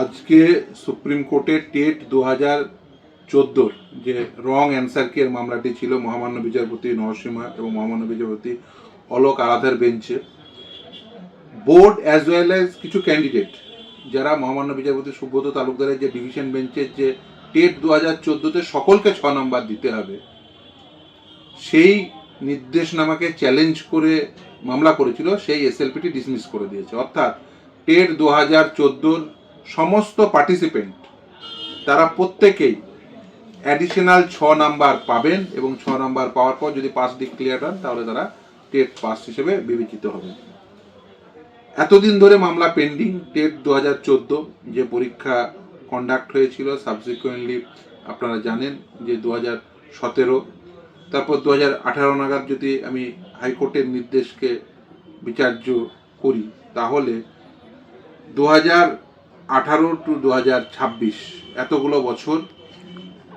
আজকে সুপ্রিম কোর্টে টেট 2014 যে রং অ্যান্সার কি এর মামলাটি ছিল মহামান্য বিচারপতি নরসিমহা এবং মহামান্য বিচারপতি অলোক আরাধার বেঞ্চে বোর্ড অ্যাজ ওয়েল অ্যাজ কিছু ক্যান্ডিডেট যারা মহামান্য বিচারপতি সুব্রত তালুকদারের যে ডিভিশন বেঞ্চের যে টেট 2014-তে সকলকে 6 নম্বর দিতে হবে সেই নির্দেশনামাকে চ্যালেঞ্জ করে মামলা করেছিল, সেই এসএলপিটি ডিসমিস করে দিয়েছে। অর্থাৎ টেট 2014-র সমস্ত পার্টিসিপেন্ট তারা প্রত্যেকেই অ্যাডিশনাল 6 নাম্বার পাবেন এবং 6 নাম্বার পাওয়ার পর যদি পাস ডিক্লেয়ার হন তাহলে তারা টেট পাস হিসেবে বিবেচিত হবে। এতদিন ধরে মামলা পেন্ডিং। টেট 2014 যে পরীক্ষা কন্ডাক্ট হয়েছিল, সাবসিকুয়েন্টলি আপনারা জানেন যে 2017, তারপর 2018 নাগাদ যদি আমি হাইকোর্টের নির্দেশকে বিচার্য করি তাহলে 2018 টু 2026 এতগুলো বছর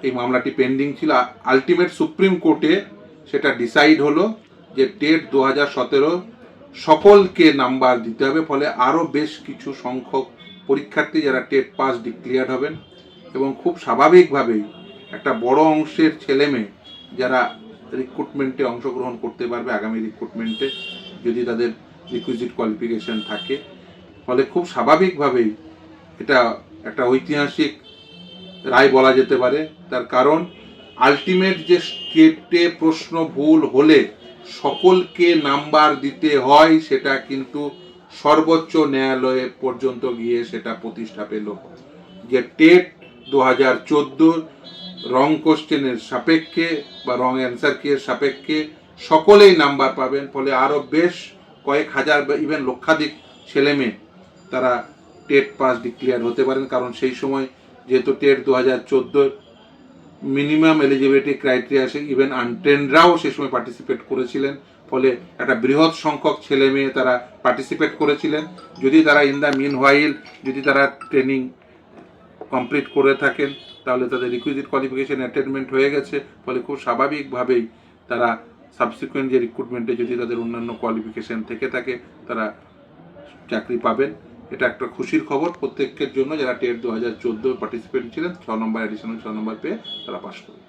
এই মামলাটি পেন্ডিং ছিল। আলটিমেট সুপ্রিম কোর্টে সেটা ডিসাইড হলো যে টেট 2017 সকলকে নাম্বার দিতে হবে, ফলে আরও বেশ কিছু সংখ্যক পরীক্ষার্থী যারা টেট পাস ডিক্লেয়ার হবেন এবং খুব স্বাভাবিকভাবেই একটা বড় অংশের ছেলেমেয়ে যারা রিক্রুটমেন্টে অংশগ্রহণ করতে পারবে আগামী রিক্রুটমেন্টে যদি তাদের রিকুইজিট কোয়ালিফিকেশন থাকে। ফলে খুব স্বাভাবিকভাবেই এটা একটা ঐতিহাসিক রায় বলা যেতে পারে। তার কারণ আলটিমেট যে স্টেটে প্রশ্ন ভুল হলে সকলকে নাম্বার দিতে হয় সেটা কিন্তু সর্বোচ্চ ন্যায়ালয়ে পর্যন্ত গিয়ে সেটা প্রতিষ্ঠা পেল যে টেট 2014 রং কোশ্চেনের সাপেক্ষে বা রং অ্যান্সার কি এর সাপেক্ষে সকলেই নাম্বার পাবেন। ফলে আরও বেশ কয়েক হাজার বা ইভেন লক্ষাধিক ছেলেমেয়ে তারা টেট পাস ডিক্লেয়ার হতে পারেন। কারণ সেই সময় যেহেতু টেট 2014 মিনিমাম এলিজিবিলিটি ক্রাইটেরিয়া আছে, ইভেন আনট্রেন্ডরাও সে সময় পার্টিসিপেট করেছিলেন। ফলে একটা বৃহৎ সংখ্যক ছেলে মেয়ে তারা পার্টিসিপেট করেছিলেন। যদি তারা ইন দ্য মিন হোয়াইল যদি তারা ট্রেনিং কমপ্লিট করে থাকেন তাহলে তাদের রিকুইজিট কোয়ালিফিকেশন অ্যাটেনমেন্ট হয়ে গেছে। ফলে খুব স্বাভাবিকভাবেই তারা সাবসিকুয়েন্ট যে রিক্রুটমেন্টে যদি তাদের অন্যান্য কোয়ালিফিকেশন থেকে থাকে তারা চাকরি পাবেন। এটা একটা খুশির খবর প্রত্যেকের জন্য যারা টেট 2014 পার্টিসিপেন্ট ছিলেন। 6 নম্বর অ্যাডিশনাল 6 নম্বর পেয়ে তারা পাস করবে।